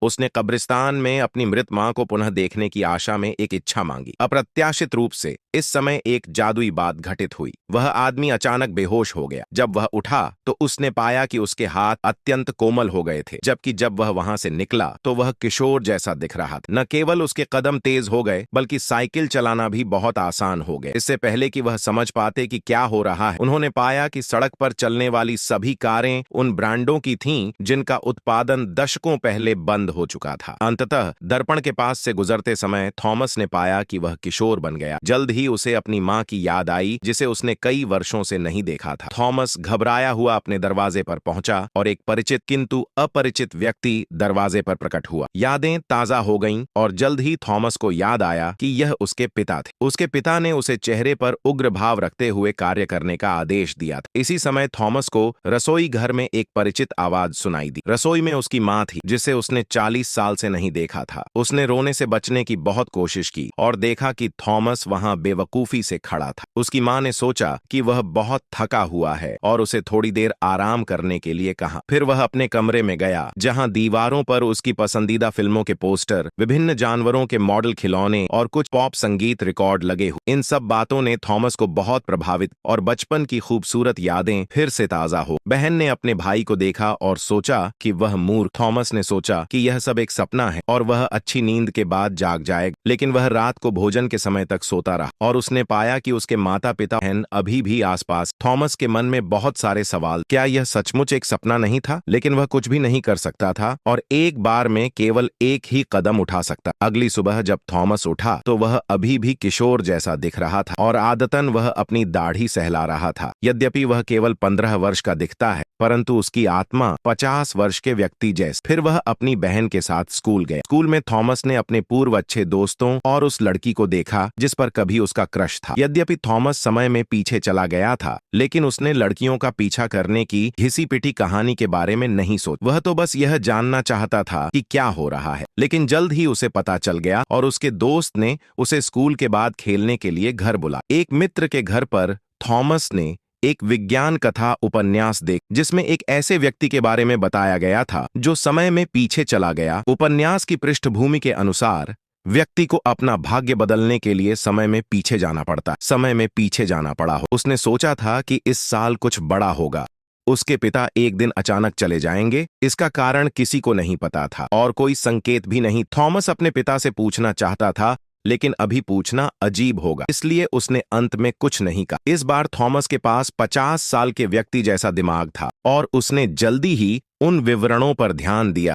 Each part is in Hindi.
उसने कब्रिस्तान में अपनी मृत मां को पुनः देखने की आशा में एक इच्छा मांगी। अप्रत्याशित रूप से इस समय एक जादुई बात घटित हुई। वह आदमी अचानक बेहोश हो गया। जब वह उठा तो उसने पाया कि उसके हाथ अत्यंत कोमल हो गए थे, जबकि जब वह वहां से निकला तो वह किशोर जैसा दिख रहा था। न केवल उसके कदम तेज हो गए, बल्कि साइकिल चलाना भी बहुत आसान हो गए। इससे पहले कि वह समझ पाते कि क्या हो रहा है, उन्होंने पाया कि सड़क पर चलने वाली सभी कारें उन ब्रांडों की थीं जिनका उत्पादन दशकों पहले बंद हो चुका था। अंततः दर्पण के पास से गुजरते समय थॉमस ने पाया कि वह किशोर बन गया। जल्द ही उसे अपनी मां की याद आई, जिसे उसने कई वर्षों से नहीं देखा था। थॉमस घबराया हुआ अपने दरवाजे पर पहुंचा और एक परिचित किंतु अपरिचित व्यक्ति दरवाजे पर प्रकट हुआ। यादें ताजा हो गईं और जल्द ही थॉमस को याद आया कि यह उसके पिता थे। उसके पिता ने उसे चेहरे पर उग्र भाव रखते हुए कार्य करने का आदेश दिया था। इसी समय थॉमस को रसोई घर में एक परिचित आवाज सुनाई दी। रसोई में उसकी मां थी, जिसे उसने 40 साल से नहीं देखा था। उसने रोने से बचने की बहुत कोशिश की और देखा कि थॉमस वहां बेवकूफी से खड़ा था। उसकी मां ने सोचा कि वह बहुत थका हुआ है और उसे थोड़ी देर आराम करने के लिए कहा। फिर वह अपने कमरे में गया, जहां दीवारों पर उसकी पसंदीदा फिल्मों के पोस्टर, विभिन्न जानवरों के मॉडल खिलौने और कुछ पॉप संगीत रिकॉर्ड लगे हुए। इन सब बातों ने थॉमस को बहुत प्रभावित और बचपन की खूबसूरत यादें फिर से ताजा हो। बहन ने अपने भाई को देखा और सोचा कि वह मूर्ख। थॉमस ने सोचा कि यह सब एक सपना है और वह अच्छी नींद के बाद जाग जाएगा, लेकिन वह रात को भोजन के समय तक सोता रहा और उसने पाया कि उसके माता पिता बहन अभी भी आसपास। थॉमस के मन में बहुत सारे सवाल। क्या यह सचमुच एक सपना नहीं था? लेकिन वह कुछ भी नहीं कर सकता था और एक बार में केवल एक ही कदम उठा सकता। अगली सुबह जब थॉमस उठा तो वह अभी भी किशोर जैसा दिख रहा था और आदतन वह अपनी दाढ़ी सहला रहा था। यद्यपि वह केवल 15 वर्ष का दिखता है, परंतु उसकी आत्मा 50 वर्ष के व्यक्ति जैसी। फिर वह अपनी बहन के साथ स्कूल गए। स्कूल में थॉमस ने अपने पूर्व अच्छे दोस्तों और उस लड़की को देखा जिस पर कभी उसका क्रश था। यद्यपि थॉमस समय में पीछे चला गया था, लेकिन उसने लड़कियों का पीछा करने की घिसी पिटी कहानी के बारे में नहीं सोचा। वह तो बस यह जानना चाहता था कि क्या हो रहा है। लेकिन जल्द ही उसे पता चल गया और उसके दोस्त ने उसे स्कूल के बाद खेलने के लिए घर बुलाया। एक मित्र के घर पर थॉमस ने एक विज्ञान कथा उपन्यास देख, जिसमें एक ऐसे व्यक्ति के बारे में बताया गया था जो समय में पीछे चला गया। उपन्यास की पृष्ठभूमि के अनुसार व्यक्ति को अपना भाग्य बदलने के लिए समय में पीछे जाना पड़ता। समय में पीछे जाना पड़ा हो। उसने सोचा था कि इस साल कुछ बड़ा होगा। उसके पिता एक दिन अचानक चले जाएंगे। इसका कारण किसी को नहीं पता था और कोई संकेत भी नहीं। थॉमस अपने पिता से पूछना चाहता था, लेकिन अभी पूछना अजीब होगा, इसलिए उसने अंत में कुछ नहीं कहा। इस बार थॉमस के पास 50 साल के व्यक्ति जैसा दिमाग था और उसने जल्दी ही उन विवरणों पर ध्यान दिया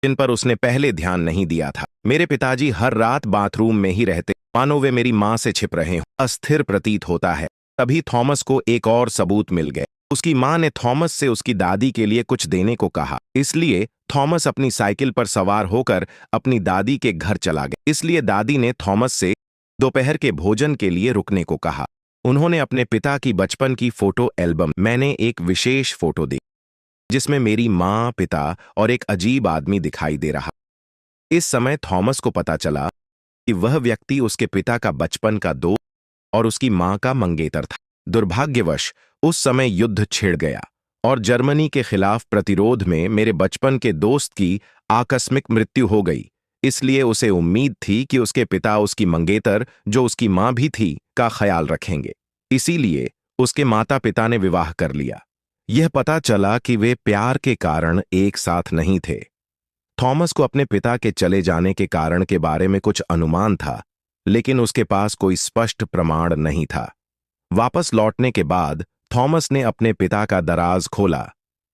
जिन पर उसने पहले ध्यान नहीं दिया था। मेरे पिताजी हर रात बाथरूम में ही रहते, मानो वे मेरी मां से छिप रहे हों। अस्थिर प्रतीत होता है। तभी थॉमस को एक और सबूत मिल गए। उसकी मां ने थॉमस से उसकी दादी के लिए कुछ देने को कहा, इसलिए थॉमस अपनी साइकिल पर सवार होकर अपनी दादी के घर चला गया। इसलिए दादी ने थॉमस से दोपहर के भोजन के लिए रुकने को कहा। उन्होंने अपने पिता की बचपन की फोटो एल्बम, मैंने एक विशेष फोटो दी जिसमें मेरी मां, पिता और एक अजीब आदमी दिखाई दे रहा। इस समय थॉमस को पता चला कि वह व्यक्ति उसके पिता का बचपन का दोस्त और उसकी मां का मंगेतर था। दुर्भाग्यवश उस समय युद्ध छिड़ गया और जर्मनी के खिलाफ प्रतिरोध में मेरे बचपन के दोस्त की आकस्मिक मृत्यु हो गई। इसलिए उसे उम्मीद थी कि उसके पिता उसकी मंगेतर, जो उसकी मां भी थी, का ख्याल रखेंगे। इसीलिए उसके माता पिता ने विवाह कर लिया। यह पता चला कि वे प्यार के कारण एक साथ नहीं थे। थॉमस को अपने पिता के चले जाने के कारण के बारे में कुछ अनुमान था, लेकिन उसके पास कोई स्पष्ट प्रमाण नहीं था। वापस लौटने के बाद थॉमस ने अपने पिता का दराज खोला,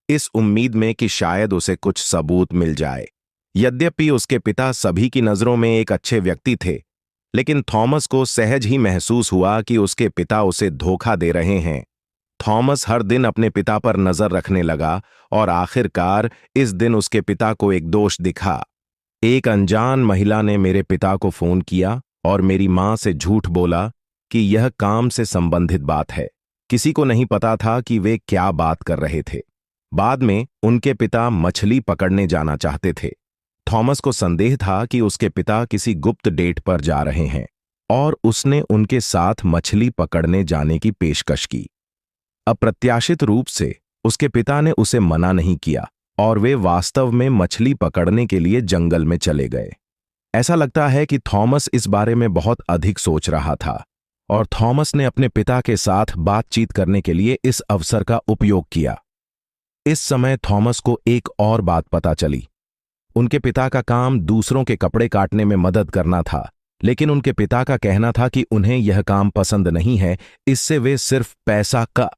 इस उम्मीद में कि शायद उसे कुछ सबूत मिल जाए। यद्यपि उसके पिता सभी की नजरों में एक अच्छे व्यक्ति थे, लेकिन थॉमस को सहज ही महसूस हुआ कि उसके पिता उसे धोखा दे रहे हैं। थॉमस हर दिन अपने पिता पर नजर रखने लगा और आखिरकार इस दिन उसके पिता को एक दोष दिखा। एक अनजान महिला ने मेरे पिता को फोन किया और मेरी मां से झूठ बोला कि यह काम से संबंधित बात है। किसी को नहीं पता था कि वे क्या बात कर रहे थे। बाद में उनके पिता मछली पकड़ने जाना चाहते थे। थॉमस को संदेह था कि उसके पिता किसी गुप्त डेट पर जा रहे हैं और उसने उनके साथ मछली पकड़ने जाने की पेशकश की। अप्रत्याशित रूप से उसके पिता ने उसे मना नहीं किया और वे वास्तव में मछली पकड़ने के लिए जंगल में चले गए। ऐसा लगता है कि थॉमस इस बारे में बहुत अधिक सोच रहा था और थॉमस ने अपने पिता के साथ बातचीत करने के लिए इस अवसर का उपयोग किया। इस समय थॉमस को एक और बात पता चली। उनके पिता का काम दूसरों के कपड़े काटने में मदद करना था, लेकिन उनके पिता का कहना था कि उन्हें यह काम पसंद नहीं है, इससे वे सिर्फ पैसा का